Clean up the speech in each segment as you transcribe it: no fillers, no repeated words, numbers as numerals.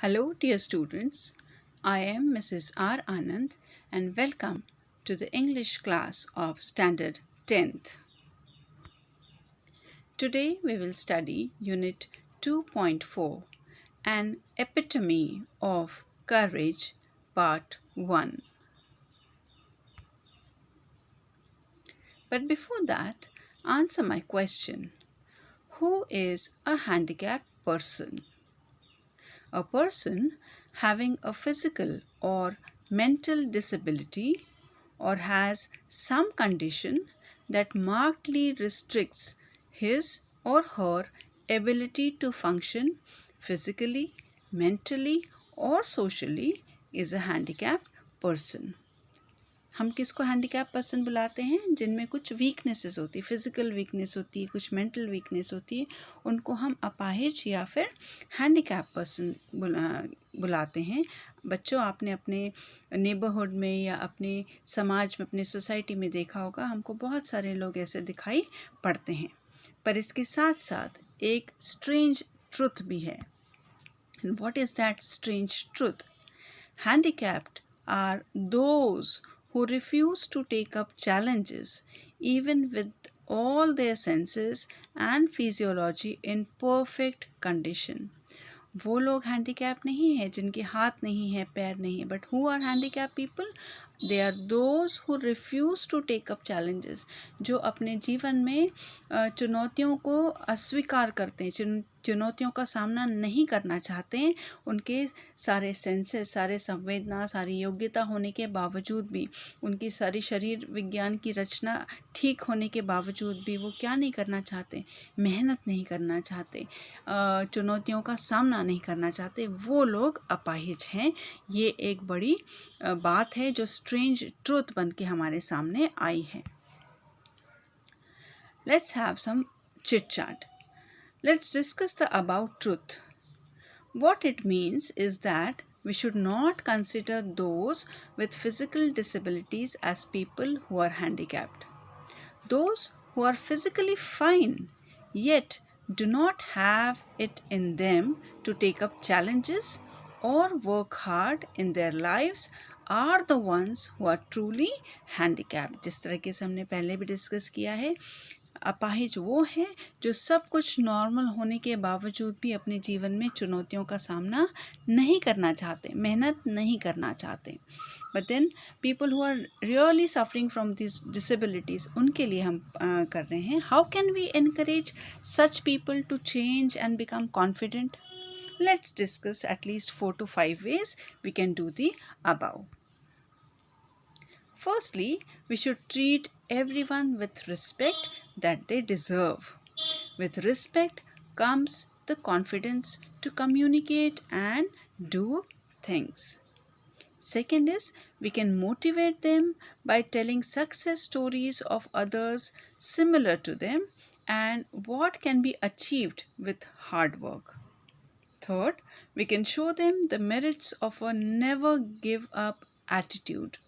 Hello, dear students. I am Mrs. R. Anand and welcome to the English class of Standard 10th. Today we will study Unit 2.4, An Epitome of Courage, Part 1. But before that, answer my question. Who is a handicapped person? A person having a physical or mental disability or has some condition that markedly restricts his or her ability to function physically, mentally or socially is a handicapped person. हम किसको handicap person बुलाते हैं? जिनमें कुछ weaknesses होती है, physical weakness होती है, कुछ मेंटल वीकनेस होती है, उनको हम अपाहिज या फिर हैंडीकैप पर्सन बुलाते हैं। बच्चों, आपने अपने नेबरहुड में या अपने समाज में, अपने सोसाइटी में देखा होगा, हमको बहुत सारे लोग ऐसे दिखाई पड़ते हैं। पर इसके साथ साथ एक स्ट्रेंज ट्रुथ भी है। What is that strange truth? Handicapped are those who refuse to take up challenges even with all their senses and physiology in perfect condition. वो लोग हैंडीकैप नहीं है जिनके हाथ नहीं है, पैर नहीं है, but who are handicap people? They are those who refuse to take up challenges, जो अपने जीवन में चुनौतियों को अस्वीकार करते हैं, चुनौतियों का सामना नहीं करना चाहते हैं। उनके सारे सेंसेस, सारे संवेदना, सारी योग्यता होने के बावजूद भी, उनकी सारी शरीर विज्ञान की रचना ठीक होने के बावजूद भी वो क्या नहीं करना चाहते? मेहनत नहीं करना चाहते, चुनौतियों का सामना नहीं करना चाहते। वो लोग अपाहिज हैं। ये एक बड़ी बात है जो स्ट्रेंज ट्रूथ बन के हमारे सामने आई है। Let's have some chit chat. Let's discuss the about truth. What it means is that we should not consider those with physical disabilities as people who are handicapped. Those who are physically fine yet do not have it in them to take up challenges or work hard in their lives are the ones who are truly handicapped. जिस तरीके से हमने पहले भी discuss किया है, अपाहिज वो हैं जो सब कुछ नॉर्मल होने के बावजूद भी अपने जीवन में चुनौतियों का सामना नहीं करना चाहते, मेहनत नहीं करना चाहते। But then people who are really suffering from this disabilities, उनके लिए हम कर रहे हैं। How can we encourage such people to change and become confident? Let's discuss at least 4 to 5 ways we can do the above. Firstly, we should treat everyone with respect that they deserve. With respect comes the confidence to communicate and do things. Second is, we can motivate them by telling success stories of others similar to them and what can be achieved with hard work. Third, we can show them the merits of a never give up attitude.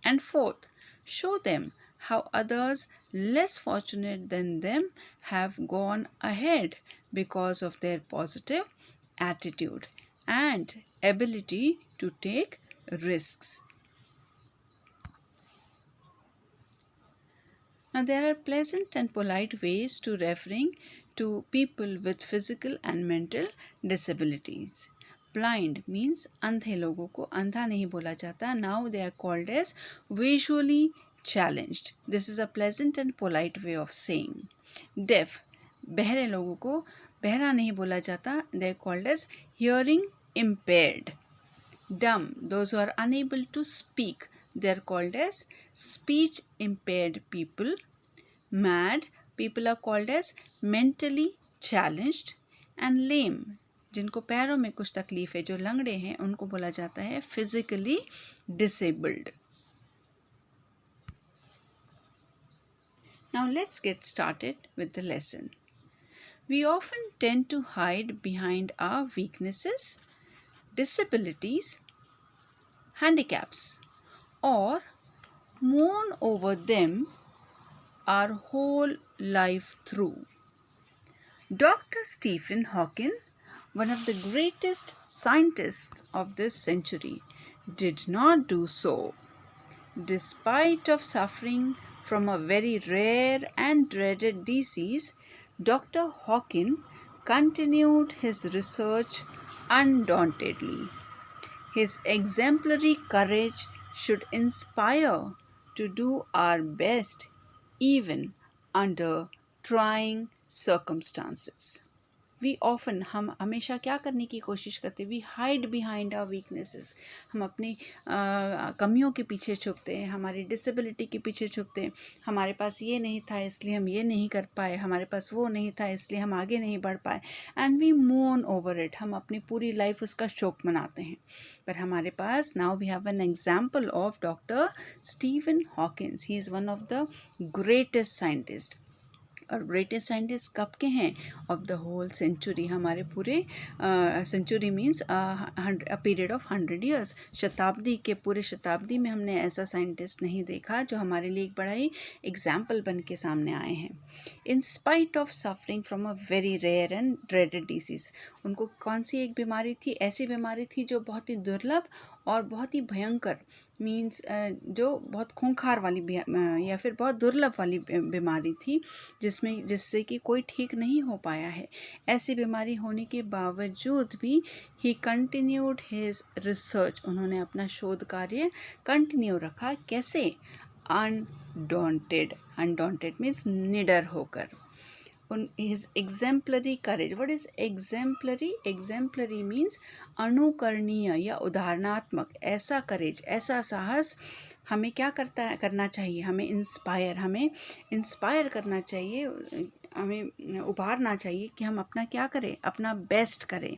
And fourth, show them how others less fortunate than them have gone ahead because of their positive attitude and ability to take risks. Now, there are pleasant and polite ways to referring to people with physical and mental disabilities. Blind means अंधे लोगों को अंधा नहीं बोला जाता. Now they are called as visually challenged. This is a pleasant and polite way of saying. Deaf, बहरे लोगों को बहरा नहीं बोला जाता. They are called as hearing impaired. Dumb, those who are unable to speak, they are called as speech impaired people. Mad, people are called as mentally challenged. And lame, जिनको पैरों में कुछ तकलीफ है, जो लंगड़े हैं, उनको बोला जाता है physically disabled. Now let's get started with the lesson. We often tend to hide behind our weaknesses, disabilities, handicaps, or mourn over them our whole life through. Dr. Stephen Hawking one of the greatest scientists of this century, did not do so. Despite of suffering from a very rare and dreaded disease, Dr. Hawking continued his research undauntedly. His exemplary courage should inspire to do our best even under trying circumstances. हम हमेशा क्या करने की कोशिश करते हैं? We hide behind our weaknesses. हम अपनी कमियों के पीछे छुपते हैं, हमारी डिसेबिलिटी के पीछे छुपते हैं. हमारे पास ये नहीं था इसलिए हम ये नहीं कर पाए, हमारे पास वो नहीं था इसलिए हम आगे नहीं बढ़ पाए, एंड वी मोन ओवर इट. हम अपनी पूरी लाइफ उसका शोक मनाते हैं. पर हमारे पास now we have an example of doctor Stephen Hawkins. He is one of the greatest scientist. और ग्रेटेस्ट साइंटिस्ट कब के हैं? Of the whole century. हमारे पूरे century means a period of 100 years. शताब्दी के पूरे शताब्दी में हमने ऐसा साइंटिस्ट नहीं देखा जो हमारे लिए एक बड़ा ही एग्जाम्पल बन के सामने आए हैं. In spite of suffering from a very rare and dreaded disease. उनको कौन सी एक बीमारी थी? ऐसी बीमारी थी जो बहुत ही दुर्लभ और बहुत ही भयंकर, मीन्स जो बहुत खूंखार वाली या फिर बहुत दुर्लभ वाली बीमारी थी, जिससे कि कोई ठीक नहीं हो पाया है. ऐसी बीमारी होने के बावजूद भी ही कंटिन्यूड हिज रिसर्च. उन्होंने अपना शोध कार्य कंटिन्यू रखा. कैसे? अनडॉन्टेड. अनडॉन्टेड मीन्स निडर होकर. his exemplary courage. What is exemplary? Exemplary means अनुकरणीय या उदाहरणात्मक. ऐसा करेज, ऐसा साहस हमें क्या करना चाहिए? हमें इंस्पायर करना चाहिए, हमें उभारना चाहिए कि हम अपना क्या करें? अपना बेस्ट करें.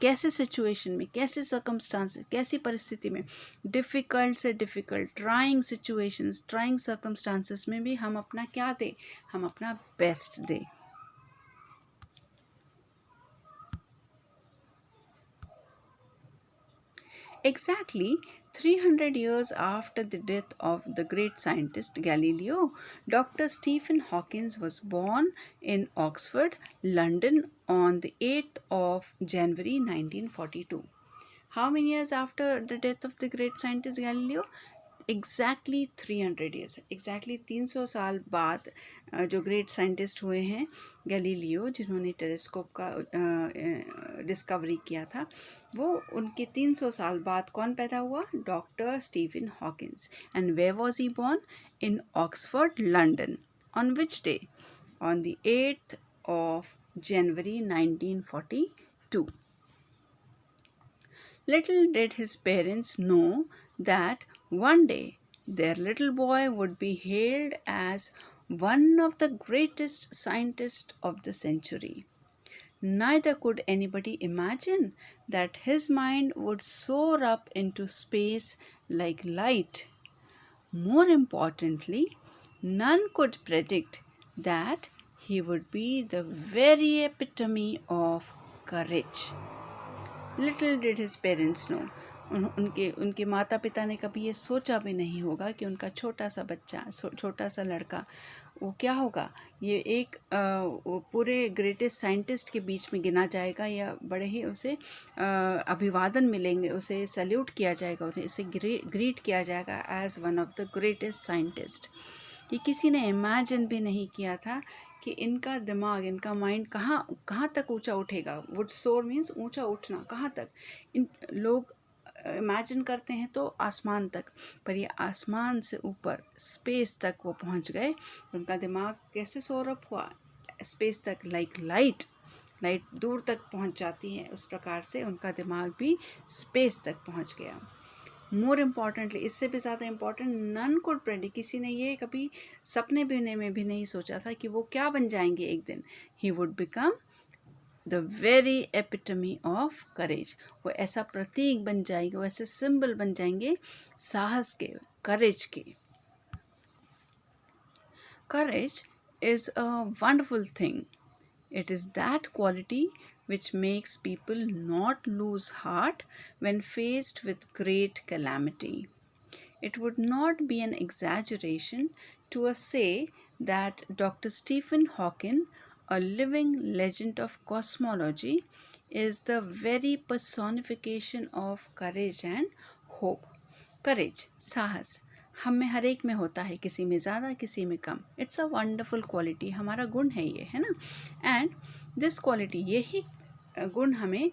कैसे सिचुएशन में, कैसे सर्कमस्टांसेस, कैसी परिस्थिति में, डिफ़िकल्ट से difficult, trying situations, trying circumstances में भी हम अपना क्या दें? हम अपना बेस्ट दें. Exactly 300 years after the death of the great scientist Galileo, Dr. Stephen Hawking was born in Oxford, London on the 8th of January 1942. How many years after the death of the great scientist Galileo? Exactly 300 years. Exactly 300 साल बाद जो great scientist हुए हैं Galileo, जिन्होंने telescope का discovery किया था, वो उनके 300 साल बाद कौन पैदा हुआ? Doctor Stephen Hawkins. And where was he born? In Oxford, London. On which day? On the 8th of January 1942. Little did his parents know that one day their little boy would be hailed as one of the greatest scientists of the century. Neither could anybody imagine that his mind would soar up into space like light. More importantly, none could predict that he would be the very epitome of courage. Little did his parents know. उनके माता पिता ने कभी ये सोचा भी नहीं होगा कि उनका छोटा सा बच्चा, छोटा सा लड़का, वो क्या होगा? ये एक पूरे ग्रेटेस्ट साइंटिस्ट के बीच में गिना जाएगा, या बड़े ही उसे अभिवादन मिलेंगे, उसे सैल्यूट किया जाएगा, उसे ग्रीट किया जाएगा as one of the greatest scientist. ये किसी ने इमेजिन भी नहीं किया था कि इनका दिमाग, इनका माइंड कहाँ तक ऊंचा उठेगा. वुड सोर मीन्स ऊंचा उठना. कहाँ तक? इन लोग इमेजिन करते हैं तो आसमान तक, पर ये आसमान से ऊपर स्पेस तक वो पहुंच गए. उनका दिमाग कैसे सोर अप हुआ? स्पेस तक. लाइक लाइट दूर तक पहुंच जाती है, उस प्रकार से उनका दिमाग भी स्पेस तक पहुंच गया. मोर इम्पॉर्टेंटली, इससे भी ज़्यादा इम्पॉर्टेंट, नन कुड प्रेडिक्ट. किसी ने ये कभी सपने में भी नहीं सोचा था कि वो क्या बन जाएंगे एक दिन. He would become the very epitome of courage. वो ऐसा प्रतीक बन जाएंगे, वो ऐसे सिंबल बन जाएंगे साहस के, करेज के. करेज is a wonderful thing. It is that quality which makes people not lose heart when faced with great calamity. It would not be an exaggeration to say that Dr. Stephen Hawking, a living legend of cosmology, is the very personification of courage and hope. Courage, साहस, हम में हर एक में होता है, किसी में ज़्यादा किसी में कम. इट्स अ वंडरफुल क्वालिटी, हमारा गुण है ये, है ना. एंड दिस क्वालिटी, यही गुण हमें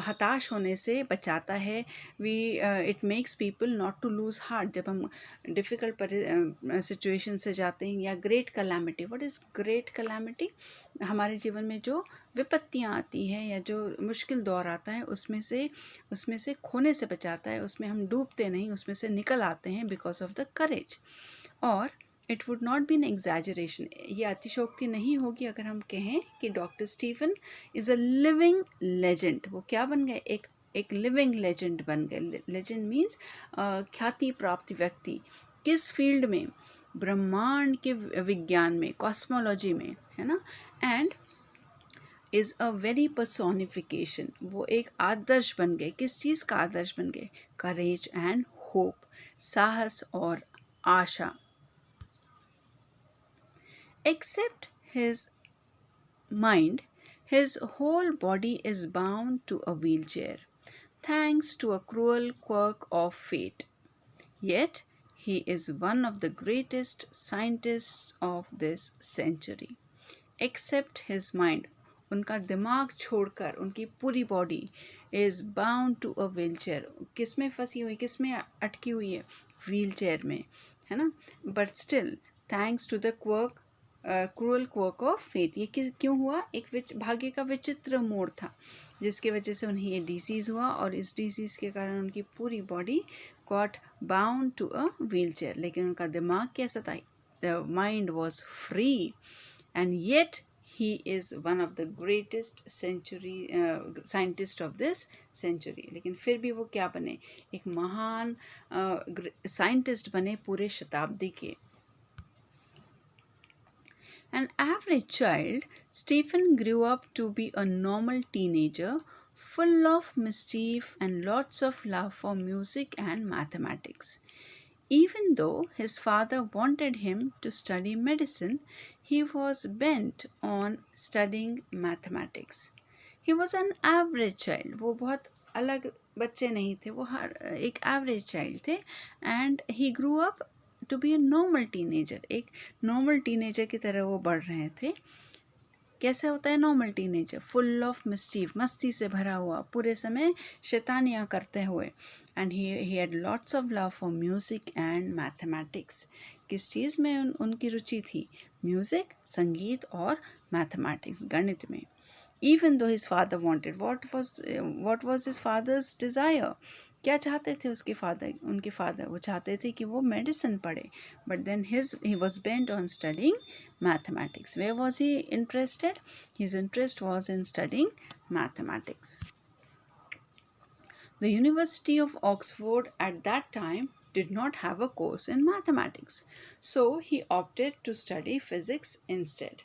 हताश होने से बचाता है. It makes people not to lose heart. जब हम डिफ़िकल्ट सिचुएशन से जाते हैं, या great calamity. What is great calamity? हमारे जीवन में जो विपत्तियाँ आती हैं या जो मुश्किल दौर आता है, उसमें से खोने से बचाता है. उसमें हम डूबते नहीं, उसमें से निकल आते हैं बिकॉज ऑफ द करेज. और it would not be an exaggeration, ये अतिशोक्ति नहीं होगी अगर हम कहें कि doctor Stephen is a living legend. वो क्या बन गए? एक लिविंग लेजेंड बन गए. लेजेंड मीन्स ख्याति प्राप्त व्यक्ति. किस फील्ड में? ब्रह्मांड के विज्ञान में, कॉस्मोलॉजी में, है ना. And is a very personification, वो एक आदर्श बन गए. किस चीज़ का आदर्श बन गए? करेज एंड होप, साहस और आशा. Except his mind, his whole body is bound to a wheelchair, thanks to a cruel quirk of fate. Yet, he is one of the greatest scientists of this century. Except his mind, उनका दिमाग छोड़कर उनकी पूरी body is bound to a wheelchair. किस में फंसी हुई, किस में अटकी हुई है? व्हील चेयर में, है ना. But still, thanks to the cruel quirk of fate. ये क्यों हुआ? एक भाग्य का विचित्र मोड़ था, जिसके वजह से उन्हें ये डिसीज़ हुआ, और इस डिसीज़ के कारण उनकी पूरी body got bound to a wheelchair. लेकिन उनका दिमाग कैसा था? The mind was free. And yet he is one of the greatest scientist of this century. लेकिन फिर भी वो क्या बने? एक महान साइंटिस्ट बने पूरे शताब्दी के. An average child, Stephen grew up to be a normal teenager, full of mischief and lots of love for music and mathematics. Even though his father wanted him to study medicine, he was bent on studying mathematics. He was an average child. वो बहुत अलग बच्चे नहीं थे, वो हर एक average child थे. And he grew up to be a normal teenager. एक नॉर्मल टीनेजर की तरह वो बढ़ रहे थे. कैसे होता है normal teenager? Full of mischief, मस्ती से भरा हुआ, पूरे समय शैतानियाँ करते हुए. And he had lots of love for music and mathematics. किस चीज़ में उनकी रुचि थी? म्यूज़िक, संगीत और मैथमेटिक्स, गणित में. Even though his father wanted, what was his father's desire? क्या चाहते थे उनके फादर? वो चाहते थे कि वो मेडिसिन पढ़े. But then he was bent on studying mathematics. Where was he interested? His interest was in studying mathematics. The University of Oxford at that time did not have a course in mathematics, so he opted to study physics instead.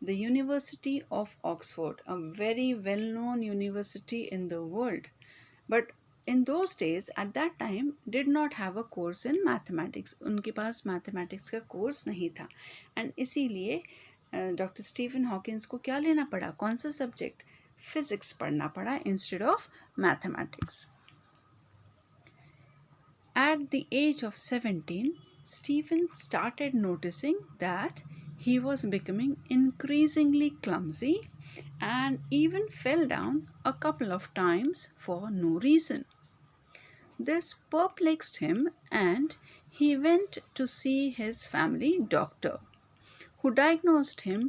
The University of Oxford, a very well-known university in the world, but in those days, at that time, did not have a course in mathematics. उनके पास mathematics का course नहीं था. And इसीलिए doctor Stephen Hawkins को क्या लेना पड़ा? कौन सा सब्जेक्ट? फिजिक्स पढ़ना पड़ा instead of mathematics. At the age of 17, Stephen started noticing that he was becoming increasingly clumsy and even fell down a couple of times for no reason. This perplexed him, and he went to see his family doctor, who diagnosed him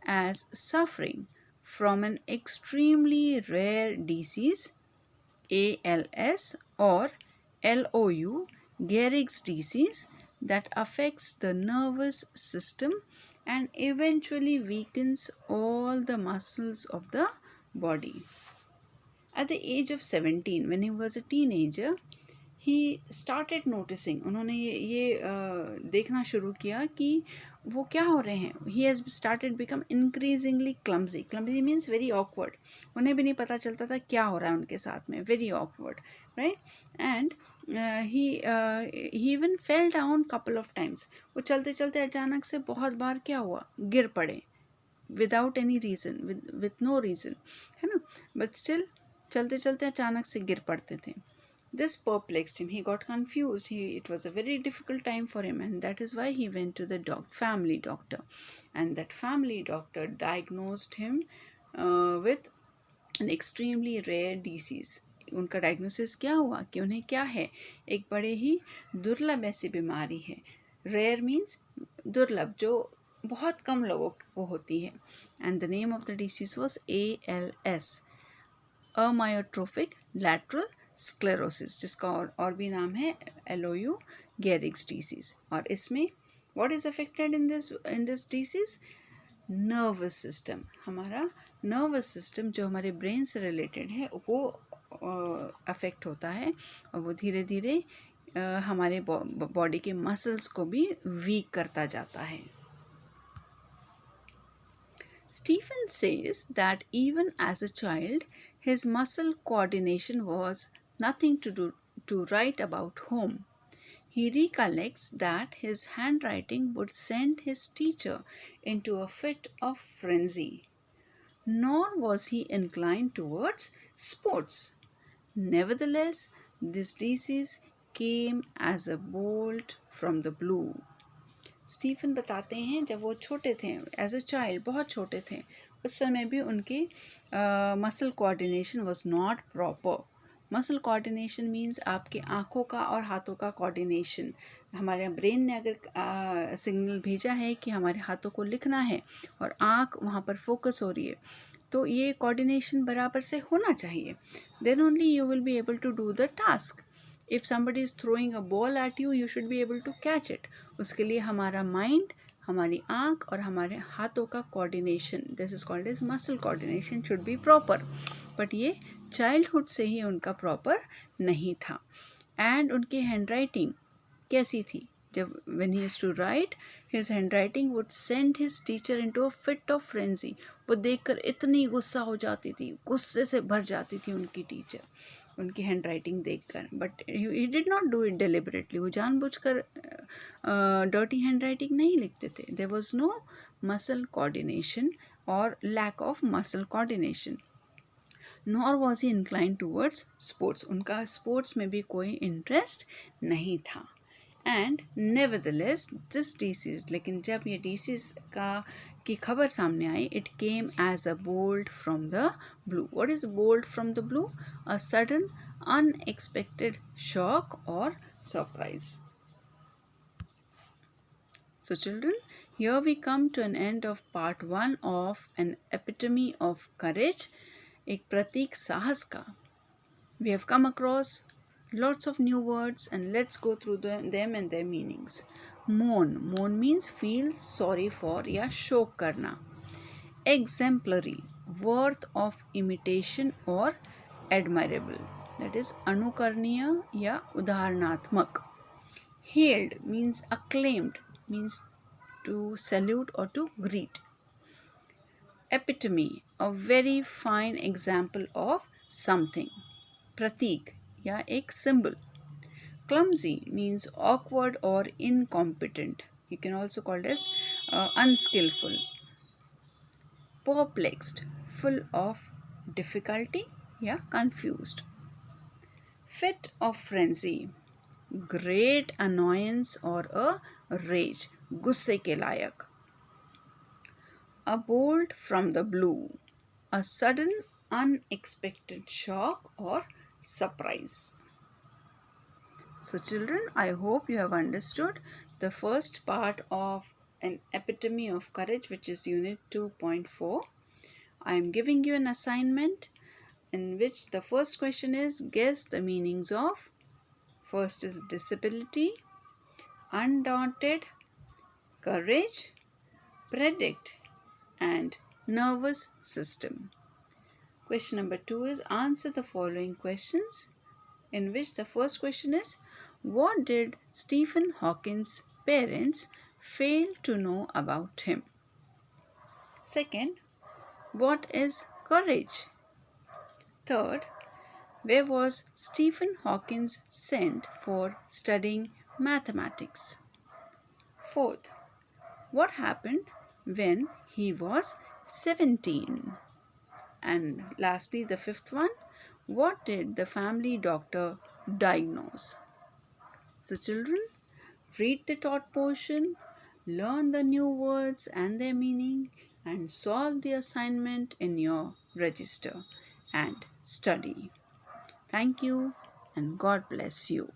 as suffering from an extremely rare disease, ALS or LOU, Gehrig's disease, that affects the nervous system and eventually weakens all the muscles of the body. At the age of 17, when he was a teenager, he started noticing, उन्होंने ये देखना शुरू किया कि वो क्या हो रहे हैं. He has started become increasingly clumsy. Clumsy means very awkward. उन्हें भी नहीं पता चलता था क्या हो रहा है उनके साथ में. Very awkward, right? And he even fell down couple of times. वो चलते चलते अचानक से बहुत बार क्या हुआ? गिर पड़े. Without any reason, with no reason, है ना. बट स्टिल चलते चलते अचानक से गिर पड़ते थे. This perplexed him. He got confused. It was a very difficult time for him, and that is why he went to the family doctor. And that family doctor diagnosed him with an extremely rare disease. उनका diagnosis क्या हुआ कि उन्हें क्या है, एक बड़े ही दुर्लभ ऐसी बीमारी है. रेयर मीन्स दुर्लभ, जो बहुत कम लोगों को होती है. And the name of the disease was ALS, amyotrophic lateral sclerosis, जिसका और भी नाम है LOU गेरिग्स डिसीज. और इसमें what is affected in this disease? Nervous system. हमारा नर्वस सिस्टम जो हमारे ब्रेन से रिलेटेड है वो अफेक्ट होता है, और वो धीरे धीरे हमारे बॉडी के मसल्स को भी वीक करता जाता है. Stephen says that even as a child, his muscle coordination was nothing to write about home. He recollects that his handwriting would send his teacher into a fit of frenzy. Nor was he inclined towards sports. Nevertheless, this disease came as a bolt from the blue. Stephen बताते हैं जब वो छोटे थे, as a child, बहुत छोटे थे, उस समय भी उनकी muscle coordination was not proper. Muscle coordination means आपके आँखों का और हाथों का कोऑर्डिनेशन. हमारे ब्रेन ने अगर सिग्नल भेजा है कि हमारे हाथों को लिखना है और आँख वहाँ पर फोकस हो रही है, तो ये कोऑर्डिनेशन बराबर से होना चाहिए. Then only you will be able to do the task. If somebody is throwing a ball at you, you should be able to catch it. उसके लिए हमारा माइंड, हमारी आँख और हमारे हाथों का coordination, this is called as muscle coordination, should be proper. But ये चाइल्डहुड से ही उनका प्रॉपर नहीं था. एंड उनकी हैंड राइटिंग कैसी थी? जब when he used to write, his handwriting would send his teacher into a fit of frenzy. वो देखकर इतनी गुस्सा हो जाती थी, गुस्से से भर जाती थी उनकी टीचर उनकी हैंड राइटिंग देखकर. But he did not do it deliberately. वो जानबूझकर डर्टी हैंड राइटिंग नहीं लिखते थे. There was no muscle coordination और lack of muscle coordination. Nor was he incline towards sports. उनका स्पोर्ट्स में भी कोई इंटरेस्ट नहीं था. एंड नेवरदलेस दिस डिसीज, लेकिन जब ये डिसीज की खबर सामने आई, it came as a bolt from the blue. What is bolt from the blue? A sudden unexpected shock और surprise. So children, here we come to an end of part 1 of an epitome of courage, एक प्रतीक साहस का. We have come across lots of new words and let's go through them and their meanings. Mourn. Mourn means feel sorry for या शोक करना. Exemplary. Worth of imitation or admirable. That is अनुकरणीय या उदाहरणात्मक. Hailed means acclaimed, means to salute or to greet. Epitome, a very fine example of something. Pratik या एक symbol. Clumsy means awkward or incompetent. You can also call it as unskillful. Perplexed, full of difficulty या confused. Fit of frenzy, great annoyance or a rage, गुस्से के लायक. A bolt from the blue, a sudden unexpected shock or surprise. So children, I hope you have understood the first part of an epitome of courage, which is unit 2.4. I am giving you an assignment in which the first question is guess the meanings of. First is disability, undaunted, courage, predict, and nervous system. Question number 2 is answer the following questions, in which the first question is what did Stephen Hawking's parents fail to know about him? Second, what is courage? Third, where was Stephen Hawking sent for studying mathematics? Fourth, what happened when he was 17? And lastly, the fifth one, what did the family doctor diagnose? So, children, read the taught portion, learn the new words and their meaning, and solve the assignment in your register and study. Thank you, and God bless you.